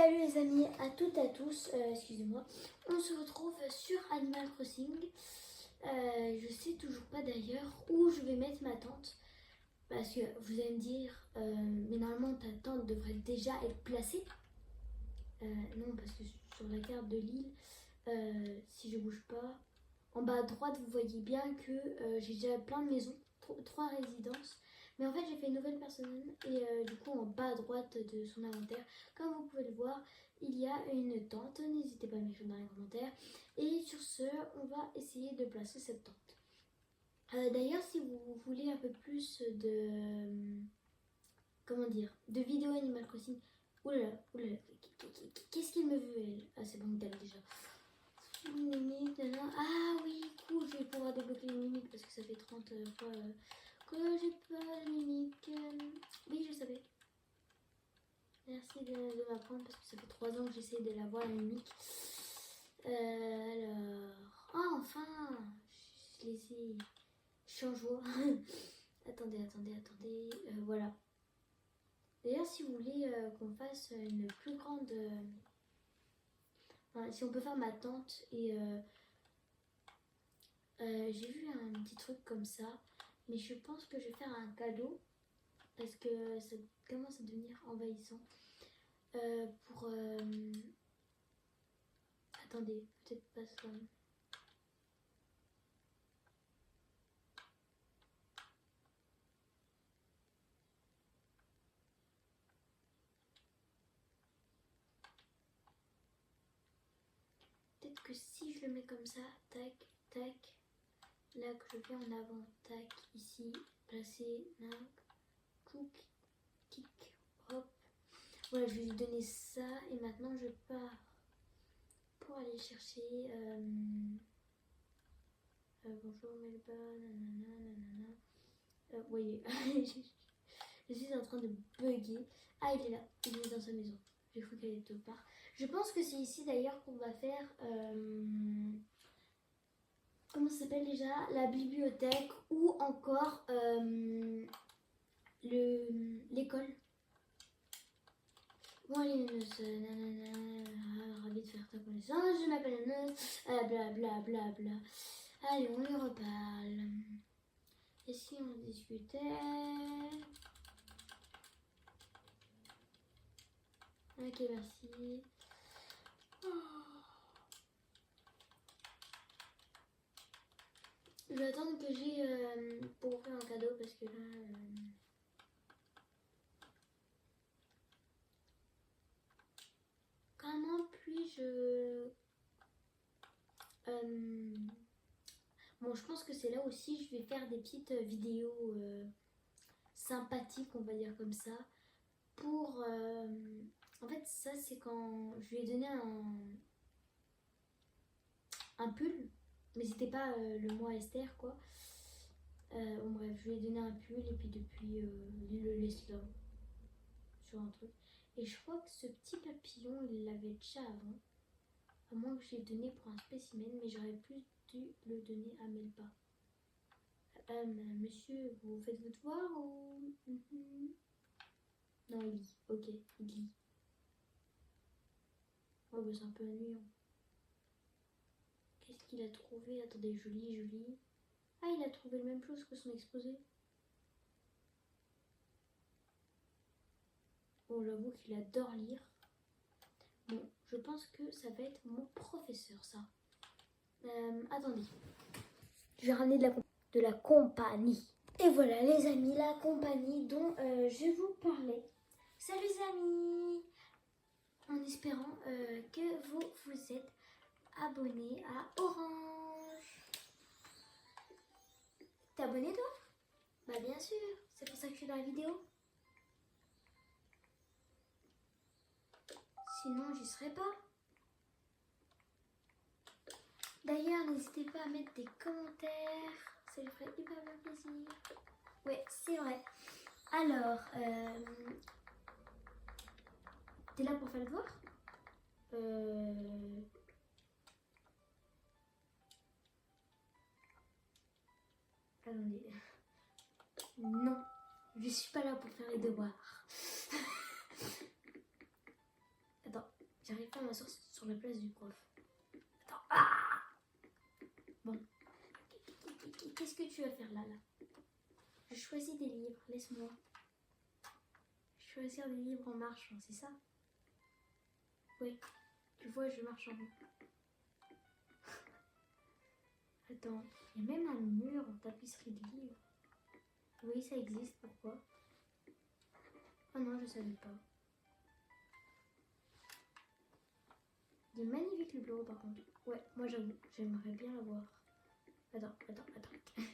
Salut les amis, à toutes et à tous, excusez-moi. On se retrouve sur Animal Crossing. Je sais toujours pas d'ailleurs où je vais mettre ma tente. Parce que vous allez me dire, mais normalement ta tente devrait déjà être placée. Non, parce que sur la carte de l'île, si je bouge pas, en bas à droite vous voyez bien que j'ai déjà plein de maisons, 3 résidences. Mais en fait j'ai fait une nouvelle personne et du coup en bas à droite de son inventaire, comme vous pouvez le voir, il y a une tente. N'hésitez pas à m'écrire dans les commentaires. Et sur ce, on va essayer de placer cette tente. D'ailleurs, si vous voulez un peu plus de... comment dire, de vidéos Animal Crossing... Oulala, oulala, qu'est-ce qu'il me veut elle? Ah c'est bon, déjà. Limite, ah oui, cool, je vais pouvoir débloquer les mimiques parce que ça fait 30 fois que j'ai pas de mimiques. Oui, je savais. Merci de m'apprendre parce que ça fait 3 ans que j'essaie de l'avoir, la mimique. Alors... Ah, enfin, je les ai... Je suis en joie. attendez. Voilà. D'ailleurs, si vous voulez qu'on fasse une plus grande... Enfin, si on peut faire ma tente et... j'ai vu un petit truc comme ça, mais je pense que je vais faire un cadeau parce que ça commence à devenir envahissant. Attendez, peut-être pas ça. Peut-être que si je le mets comme ça, tac, tac, là que je fais en avant, tac, ici, placer, là, clic, kick, hop. Voilà, je vais lui donner ça et maintenant je pars pour aller chercher. Bonjour Melbourne, nanana. Vous voyez, je suis en train de bugger. Ah, il est là, il est dans sa maison. J'ai cru qu'elle était au parc. Je pense que c'est ici d'ailleurs qu'on va faire. Comment ça s'appelle déjà? La bibliothèque ou encore l'école. Bon, allez, ravi de faire ta connaissance. Je m'appelle Neus. Bla. Allez, on lui reparle. Et si on discutait? Ok, merci. Je vais attendre que j'ai pour offrir un cadeau parce que là... Comment puis-je... Bon, je pense que c'est là aussi je vais faire des petites vidéos sympathiques, on va dire comme ça. Pour... en fait, ça c'est quand je lui ai donné un pull. Mais c'était pas le mois Esther, quoi. Bon, bref, je lui ai donné un pull et puis depuis, il le laisse là. Sur un truc. Et je crois que ce petit papillon, il l'avait déjà avant. À moins que je l'ai donné pour un spécimen, mais j'aurais plus dû le donner à Melba. Monsieur, vous faites vos devoirs ou... Non, il lit. Ok, il lit. Oh, bah c'est un peu ennuyant. Qu'est-ce qu'il a trouvé? Attendez, je lis. Ah, il a trouvé la même chose que son exposé. Bon, j'avoue qu'il adore lire. Bon, je pense que ça va être mon professeur, ça. Attendez. Je vais ramener de la compagnie. Et voilà les amis, la compagnie dont je vous parlais. Salut les amis! En espérant que vous vous êtes abonnés à Orange. T'es abonné toi? Bah bien sûr, c'est pour ça que je suis dans la vidéo. Sinon j'y serais pas. D'ailleurs n'hésitez pas à mettre des commentaires, ça lui ferait hyper bien plaisir. Ouais, c'est vrai. Alors, t'es là pour faire le devoir? Attendez. Non, je suis pas là pour faire les devoirs. Attends, J'arrive pas à m'asseoir sur la place du prof. Attends. Ah bon. Qu'est-ce que tu vas faire là? Je choisis des livres, laisse-moi. Choisir des livres en marchant, c'est ça? Oui. Tu vois, je marche en rond. Attends, il y a même un mur en tapisserie de livres. Oui, ça existe, pourquoi? Oh non, je savais pas. Il est magnifique le bureau par contre. Ouais, moi j'avoue, j'aimerais bien l'avoir. Attends. Pourquoi il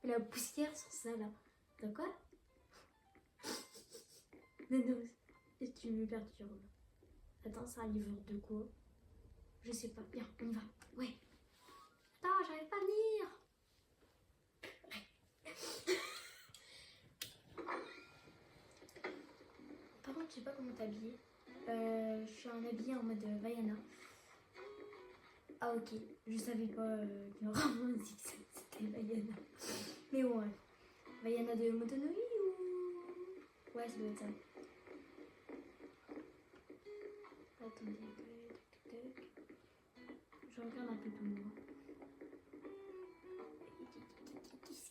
fait la poussière sur ça là? T'as quoi? Non, tu me perturbes. Attends, c'est un livre de quoi? Je sais pas. Bien, on y va. Ouais. Attends, j'arrive pas à venir. Par contre, je sais pas comment t'habiller. Je suis en habillé en mode Vaiana. Ah ok, je savais pas qu'il y aurait vraiment dit que c'était Vaiana. Mais ouais. Vaiana de Motonoi ou... Ouais, ça doit être ça. Attendez, je regarde un peu tout le monde.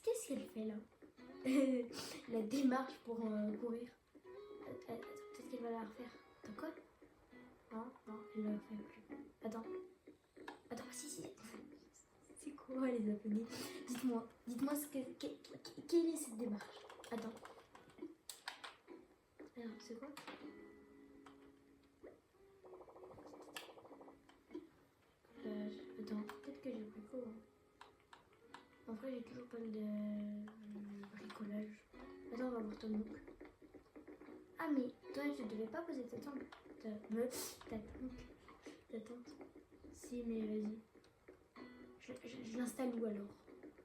Qu'est-ce qu'elle fait là? La démarche pour courir. Peut-être qu'elle va la refaire. Attends quoi? Non, elle la fait plus. Attends, si. C'est quoi les abonnés? Dites-moi quelle est cette démarche? Attends. Alors, c'est quoi? Attends, peut-être que j'ai pris faux. En vrai, j'ai toujours pas de bricolage. Attends, on va voir ton look. Ah, mais toi, je devais pas poser ta tente. Ta tente. Si, mais vas-y. Je l'installe où alors?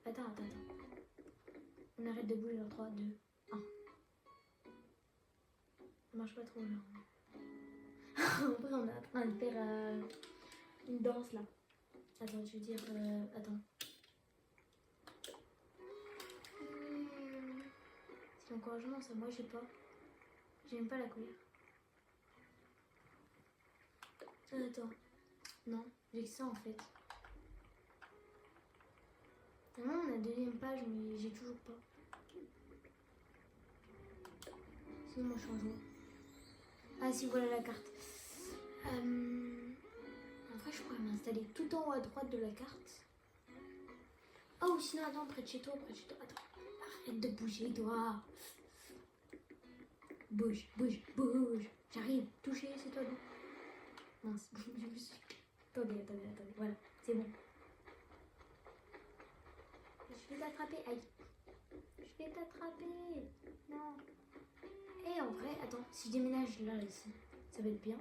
Attends. On arrête de bouger dans 3, 2, 1. Ça marche pas trop là. En vrai, on est en train de faire une danse là. Attends, je veux dire. Attends. C'est l'encouragement, ça. Moi, je sais pas. J'aime pas la couleur. Attends. Non, j'ai que ça en fait. Normalement, on a la deuxième page, mais j'ai toujours pas. Sinon, moi, je change. Ah, si, voilà la carte. En vrai, je pourrais m'installer tout en haut à droite de la carte. Oh, sinon, attends, près de chez toi. Attends, arrête de bouger, toi. Bouge. J'arrive. Toucher, c'est toi. Mince, Attendez. Voilà, c'est bon. Je vais t'attraper. Aïe. Je vais t'attraper. Non. Et en vrai, attends, si je déménage là, ici, ça va être bien.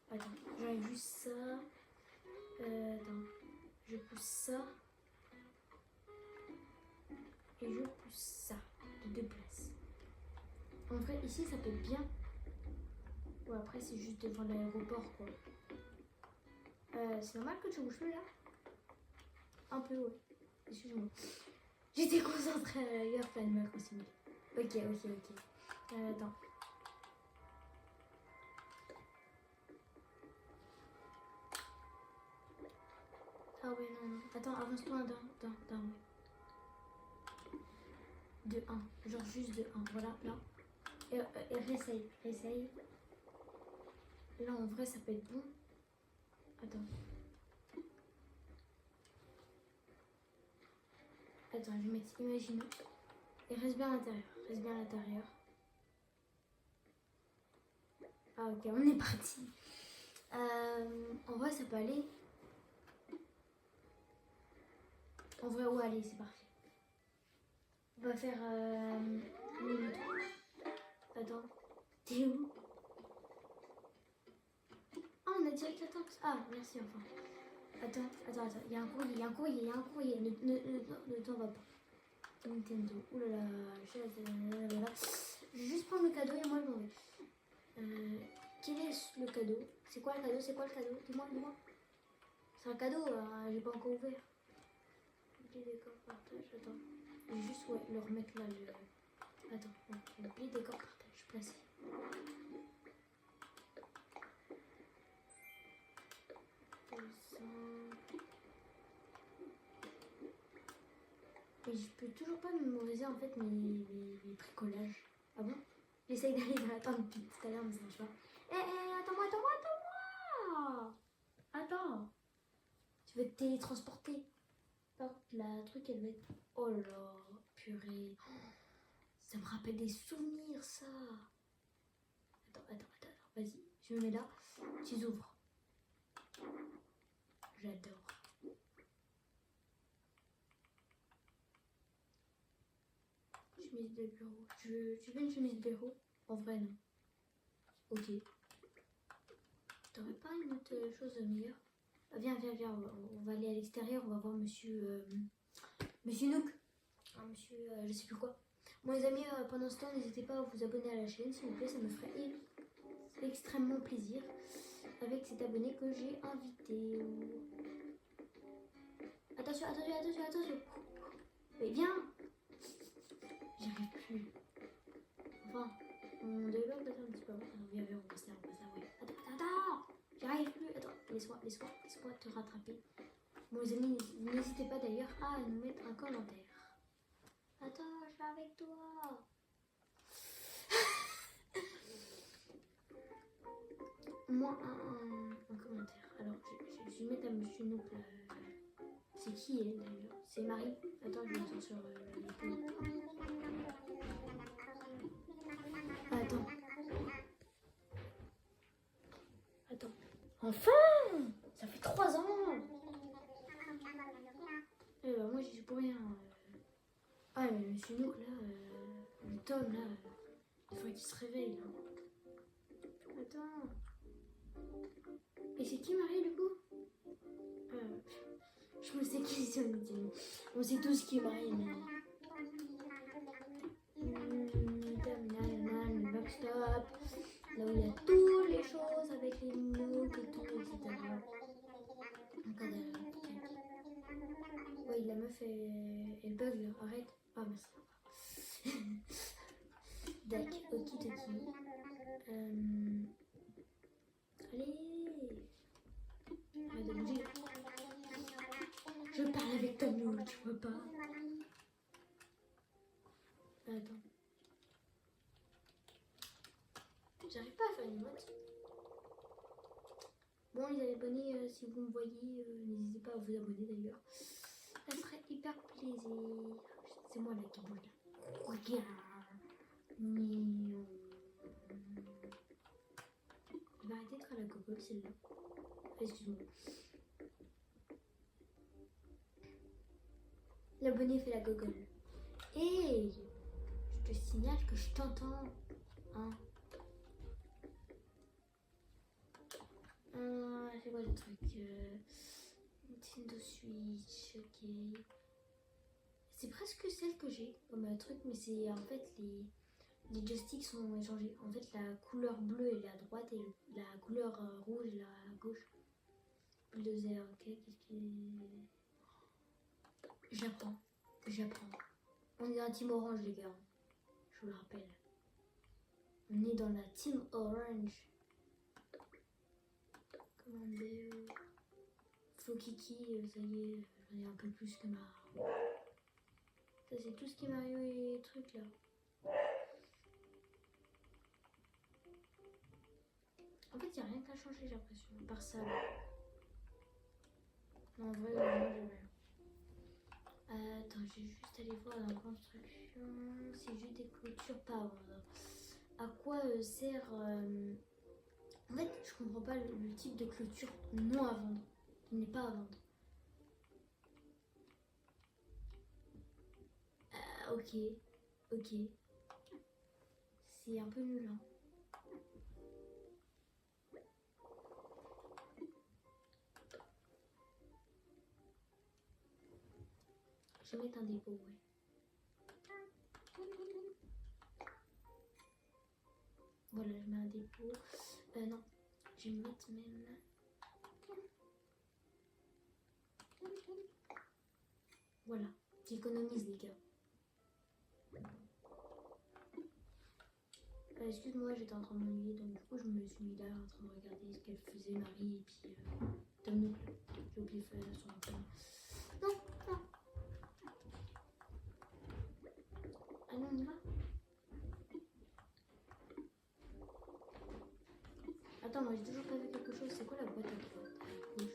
Attends, j'enlève juste ça. Attends, je pousse ça. Et je pousse ça. De 2 places. En vrai, ici, ça peut être bien. Ouais, après, c'est juste devant l'aéroport, quoi. C'est normal que tu bouges plus, là? Un peu, ouais. Excuse-moi. J'étais concentrée à l'ailleurs, pas Animal Crossing. Ok. Attends. Ah ouais, non. Attends, avance-toi d'un. De 1. Genre juste de 1. Voilà, là. Et réessaye. Là, en vrai, ça peut être bon. Attends, je vais mettre imaginons. Et reste bien à l'intérieur. Ah ok, on est parti. En vrai, ça peut aller. En vrai, ouais, allez, c'est parti. On va faire minute. Attends, t'es où? Ah, on a direct la tente. Ah, merci enfin. Attends, il y a un courrier. Ne t'en va pas. Nintendo. Oulala, je vais juste prendre le cadeau et moi je m'en vais. Quel est le cadeau? C'est quoi le cadeau? Dis-moi. C'est un cadeau, j'ai pas encore ouvert. Pli décor partage, attends. Je vais juste le remettre là. Attends, le pli décor partage, placé. Et je peux toujours pas mémoriser en fait mes bricolages. Ah bon? J'essaye d'aller dans la tente depuis tout à l'heure, mais ça marche pas. Attends-moi. Attends. Tu veux te télétransporter. Par contre, la truc, elle va être... Oh là, purée. Ça me rappelle des souvenirs, ça. Attends. Vas-y, je me mets là. Tu ouvres. J'adore. Chemise de bureau. Tu veux une chemise de bureau? En vrai, non. Ok. T'aurais pas une autre chose meilleure? Viens. On va aller à l'extérieur. On va voir monsieur Nook. Monsieur, je sais plus quoi. Bon, les amis, pendant ce temps, n'hésitez pas à vous abonner à la chaîne, s'il vous plaît. Ça me ferait extrêmement plaisir avec cet abonné que j'ai invité. Attention. Mais viens! J'y arrive plus. Enfin, on développe peut-être un petit peu. Viens, on passe là, ouais. Attends! J'y arrive plus. Attends, laisse-moi te rattraper. Bon, les amis, n'hésitez pas d'ailleurs à nous mettre un commentaire. Attends, je vais avec toi. Moi, un commentaire. Alors, je vais mettre à monsieur Nook. C'est qui elle d'ailleurs? C'est Marie. Attends, je vais mettre sur l'épaule. Attends. Enfin! Ça fait 3 ans! Moi, j'y suis pour rien. Ah, mais monsieur Nook, là, le Tom, là, il faut qu'il se réveille, là. Attends. Et c'est qui Marie, du coup? Je me sais qui c'est, on sait tous qui est Marie, mais... Stop. Là où il y a toutes les choses avec les Nooks et tout, etc. Oui, la meuf, elle bug là, arrête. Ah, merci. Dac, okidoki. Allez. Arrête de bouger. Je parle avec Tom Nook, tu vois pas. Attends. J'arrive pas à faire une emote. Bon, les abonnés, si vous me voyez, n'hésitez pas à vous abonner d'ailleurs. Ça ferait hyper plaisir. C'est moi là qui bouge là. Regarde. Il va arrêter d'être à la cocotte celle-là. Excuse-moi. L'abonné fait la gogole. Hey, je te signale que je t'entends. Hein. C'est quoi le truc Nintendo Switch, ok. C'est presque celle que j'ai comme truc, mais c'est en fait les joysticks sont échangés. En fait, la couleur bleue elle est à droite et la couleur rouge elle est à gauche. Bulldozer, ok, qu'est-ce qui. J'apprends. On est dans la team orange, les gars. Je vous le rappelle. On est dans la team orange. Commander. Fokiki, ça y est, j'en ai un peu plus que marre. Ça, c'est tout ce qui est Mario et trucs là. En fait, il n'y a rien qu'à changer, j'ai l'impression. Par ça là. Non, en vrai, moi j'ai rien. Attends, j'ai juste allé voir la construction. C'est juste des clôtures pas à vendre. À quoi sert. En fait, je comprends pas le type de clôture non à vendre. Qui n'est pas à vendre. Ok. C'est un peu nul, hein. Je vais mettre un dépôt, ouais. Voilà, je mets un dépôt. Non, je vais mettre même... Voilà, j'économise les gars. Excuse-moi, j'étais en train de m'ennuyer, donc du coup je me suis mis là en train de regarder ce qu'elle faisait Marie et puis Tom Nook. son prénom. Non, non. Allez, on y va. Attends, moi j'ai toujours pas vu quelque chose. C'est quoi la boîte à droite? Gauche.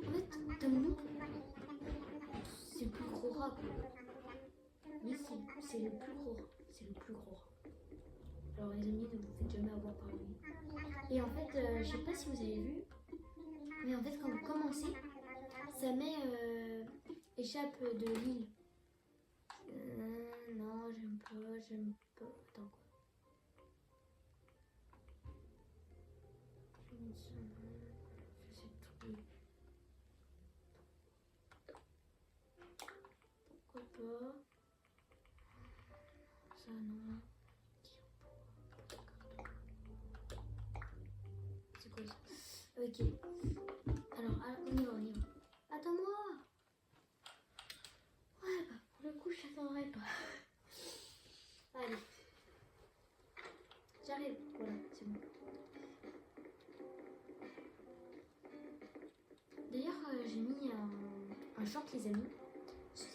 En fait, comme nous, c'est le plus gros rat. Oui, c'est le plus gros rat. C'est le plus gros rat. Alors les amis, ne vous faites jamais avoir par lui. Et en fait, je sais pas si vous avez vu, mais en fait quand vous commencez, ça met échappe de l'île. Non, j'aime pas. Attends quoi. Je sais plus. Pourquoi pas? Ça non. C'est quoi ça? Ok. Alors, on y va. Attends-moi. Ouais, bah pour le coup, je t'attendrai pas. Allez. J'arrive. Voilà, c'est bon. D'ailleurs, j'ai mis un short, les amis,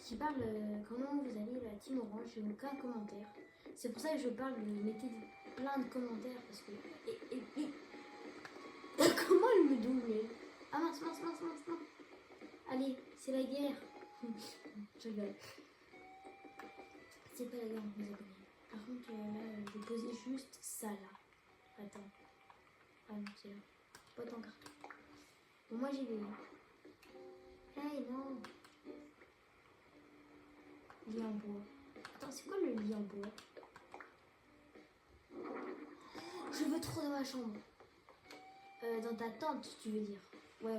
qui parle comment vous allez la team orange. J'ai aucun commentaire. C'est pour ça que je parle, mettez plein de commentaires parce que. Comment elle me double? Ah mince. Allez, c'est la guerre. Je rigole. C'est pas la guerre, mes abonnés. Par contre, là, je vais poser juste ça là. Attends. Ah non, c'est là. Boîte en carton. Bon, moi j'y vais. Hey, non. Lit en bois. Attends, c'est quoi le lit en bois? Je veux trop dans ma chambre. Dans ta tente, tu veux dire? Ouais,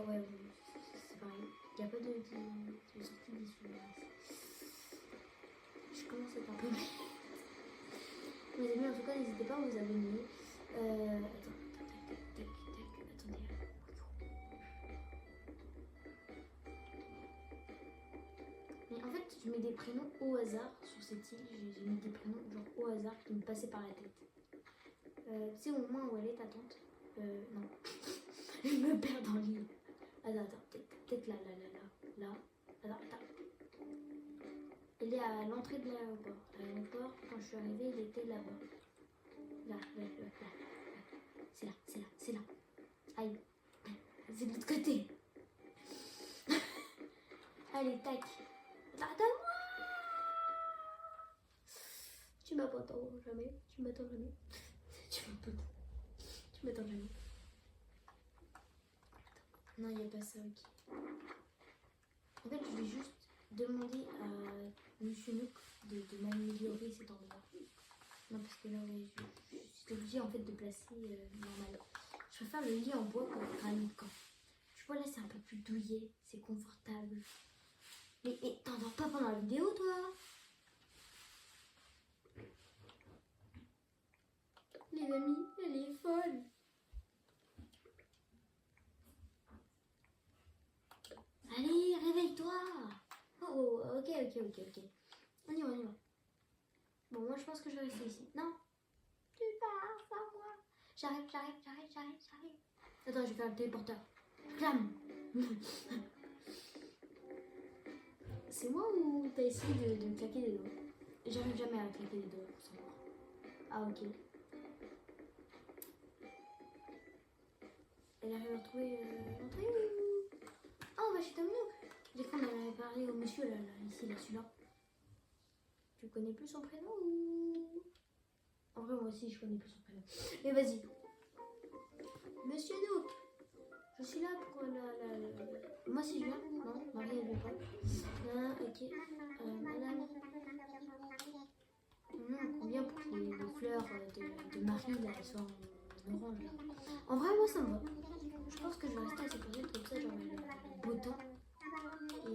c'est pareil. Il n'y a pas de sortie d'issue. Je commence à être un peu bête. Mes amis, en tout cas, n'hésitez pas à vous abonner. Attends. Attendez. Mais en fait, je mets des prénoms au hasard sur cette île. J'ai mis des prénoms genre au hasard qui me passaient par la tête. Tu sais au moins où elle est ta tante? Non. Je me perds dans l'île. Attends, peut-être là. Attends. Elle est à l'entrée de l'aéroport. L'aéroport, quand je suis arrivée, il était là-bas. Là. C'est là. Aïe. C'est de l'autre côté. Allez, tac. Attends-moi. Tu m'attends jamais. Tu m'attends jamais. Non, il n'y a pas ça, ok. En fait, je vais juste demander à Monsieur Nook de m'améliorer cet endroit. Non, parce que là, ouais, je suis obligée en fait de placer normal. Je préfère le lit en bois qu'un lit de camp. Tu vois, là, c'est un peu plus douillet, c'est confortable. Mais t'endors pas pendant la vidéo, toi? Les amis, elle est folle. Allez, réveille-toi. Oh, ok. On y va. Bon, moi, je pense que je vais rester ici. Non. Tu pars sans moi. J'arrive. Attends, je vais faire le téléporteur. Clame. C'est moi ou t'as essayé de me claquer les doigts? J'arrive jamais à claquer les doigts pour savoir. Ah, ok. Elle arrive à retrouver l'entrée ou... Ah, on va chez Tom Nook. J'ai cru qu'on avait parlé au monsieur là, ici, là, celui-là. Tu connais plus son prénom ou... En vrai, moi aussi, je connais plus son prénom. Mais vas-y. Monsieur Nook, je suis là pour la... Moi, si je viens. Non, Marie, elle veut pas. Ah, ok. Madame. Combien pour que les fleurs de Marie, là, elles soient en orange, là. En vrai, moi, ça me va. Je pense que je vais rester à cette période comme ça, genre le beau temps. Et...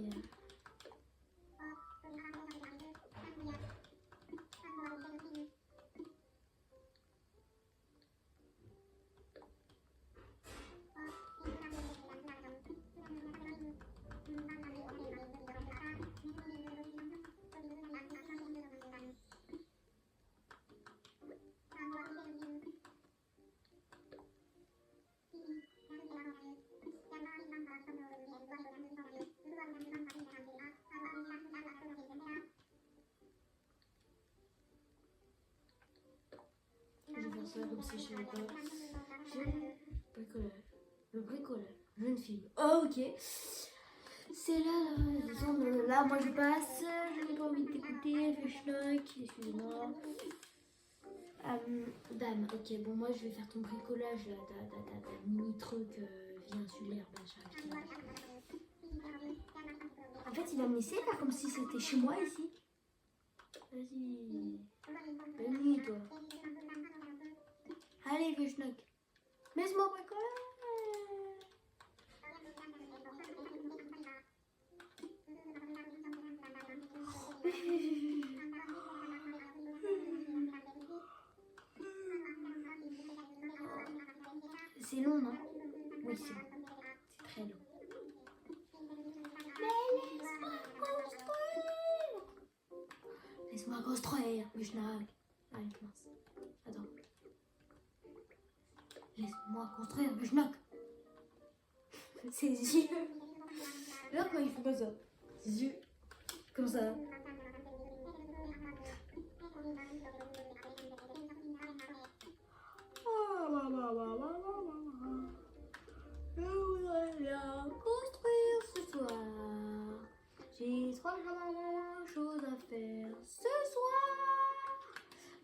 ça comme si je savais pas. Bricolage. Le bricolage. Jeune fille. Oh, ok. C'est là, là, moi je passe. Je n'ai pas envie de t'écouter. Fais schnock. Excuse-moi. Dame, ok, bon, moi je vais faire ton bricolage là. Ta mini truc vie insulaire, machin. En fait, il va me laisser faire comme si c'était chez moi ici. Vas-y. Bonne nuit, toi. Allez, fais schnock. Laisse-moi bricoler. C'est long, non? Oui, c'est long. C'est très long. Mais laisse-moi construire. Mais je n'arrive. Allez, mince. Attends. Laisse-moi construire, mais je knock. Ses yeux. Là, quand il fait comme ça. Ses yeux. Comme ça. Je voudrais bien construire ce soir. J'ai 3 choses à faire ce soir.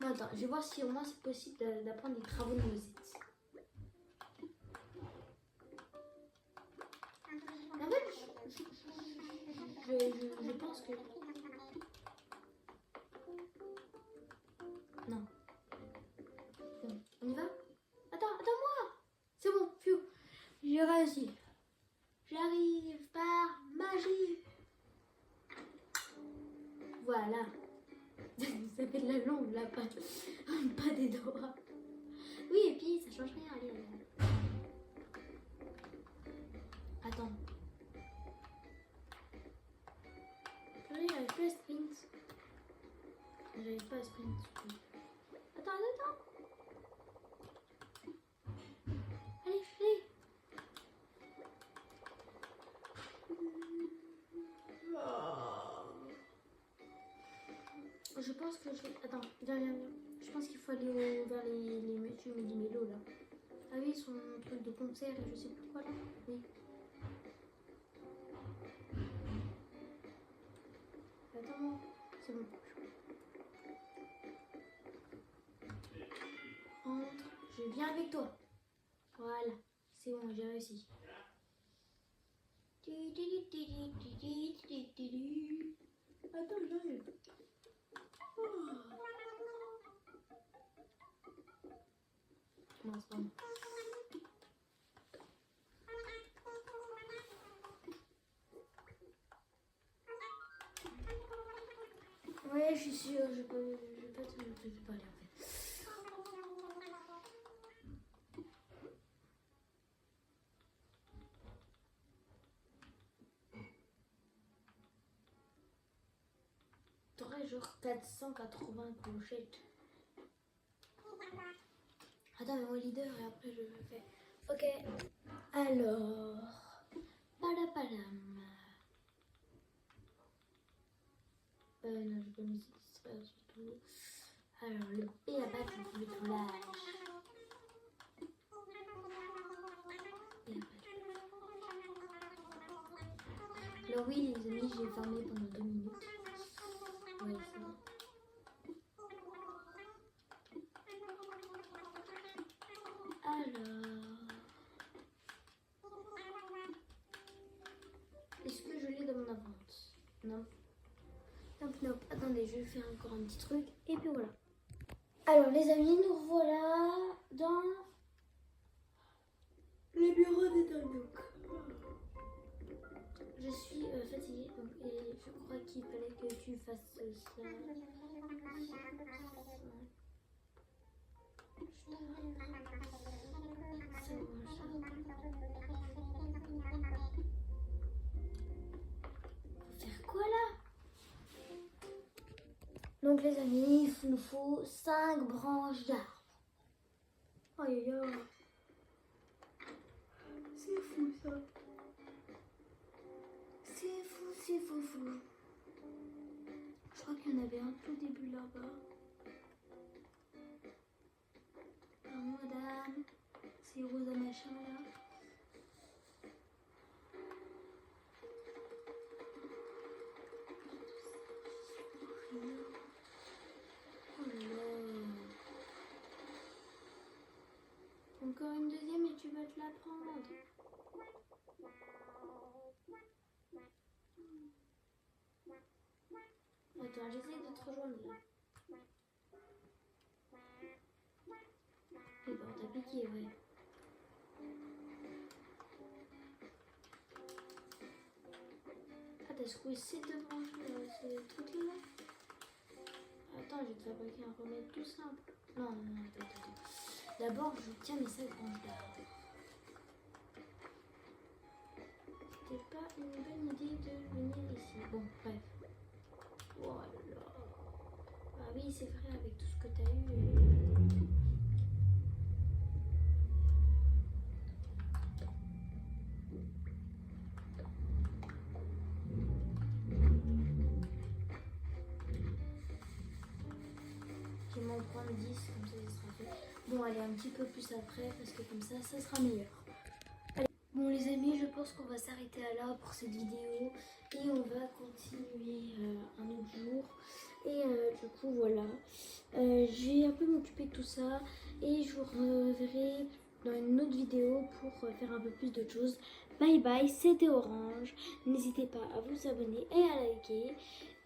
Bon, attends, je vais voir si au moins c'est possible d'apprendre les travaux de Mosite. En fait, je pense que... Non. Bon, on y va? Attends-moi. C'est bon, phew. J'ai réussi. J'arrive par magie. Voilà. Ça fait de la langue là, pas des doigts. Oui, et puis ça change rien. Allez. Attends. J'arrive plus à sprint. J'arrive pas à sprint. Attends. Allez. Je pense que je... Attends, viens. Je pense qu'il faut aller vers les monsieur Midi Mélo là. Ah oui, son truc de concert et je sais plus quoi là. Oui. Attends, c'est bon. Entre, je viens avec toi. Voilà, c'est bon, j'ai réussi. Attends, j'arrive. Non, c'est pas bon. Ouais, je suis sûre, je peux pas te parler en fait. T'aurais genre 480 clochettes. Attends, mais mon leader et après je le fais. Ok, alors. Palapalam. Non, je peux me distraire surtout. Alors, le P à battre, le bricolage. Alors oui, les amis, j'ai fermé pendant 2 minutes. Ouais, c'est bon. Alors... Est-ce que je l'ai dans mon invente? Non. Non. Attendez, je vais faire encore un petit truc. Et puis voilà. Alors les amis, nous revoilà dans les bureaux des Tandouk. Je suis fatiguée donc, et je crois qu'il fallait que tu fasses ça. Faut faire quoi là? Donc les amis, il nous faut 5 branches d'arbres. Aïe aïe aïe. C'est fou ça. C'est fou. Je crois qu'il y en avait un tout au début là-bas. ces rosa machin là. Oh là là. Encore une deuxième et tu vas te la prendre. Attends, j'essaie de te rejoindre là. Et ben, t'as piqué, ouais. Ah, t'as secoué ces deux branches, ces trucs là. Attends, je vais te fabriquer un remède tout simple. Non, non, non, attends. D'abord, je tiens mes 5 branches là. C'était pas une bonne idée de venir ici. Bon, bref. Oh là là. Ah oui, c'est vrai, avec tout ce que t'as eu. Je vais m'en prendre 10, comme ça sera fait. Bon, allez, un petit peu plus après, parce que comme ça sera meilleur. Allez. Bon les amis, je pense qu'on va s'arrêter là pour cette vidéo. Et on va continuer un autre jour. Et du coup, voilà. Je vais un peu m'occuper de tout ça. Et je vous reverrai dans une autre vidéo pour faire un peu plus d'autres choses. Bye bye, c'était Orange. N'hésitez pas à vous abonner et à liker.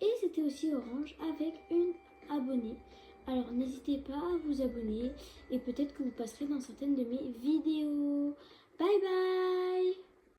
Et c'était aussi Orange avec une abonnée. Alors n'hésitez pas à vous abonner et peut-être que vous passerez dans certaines de mes vidéos.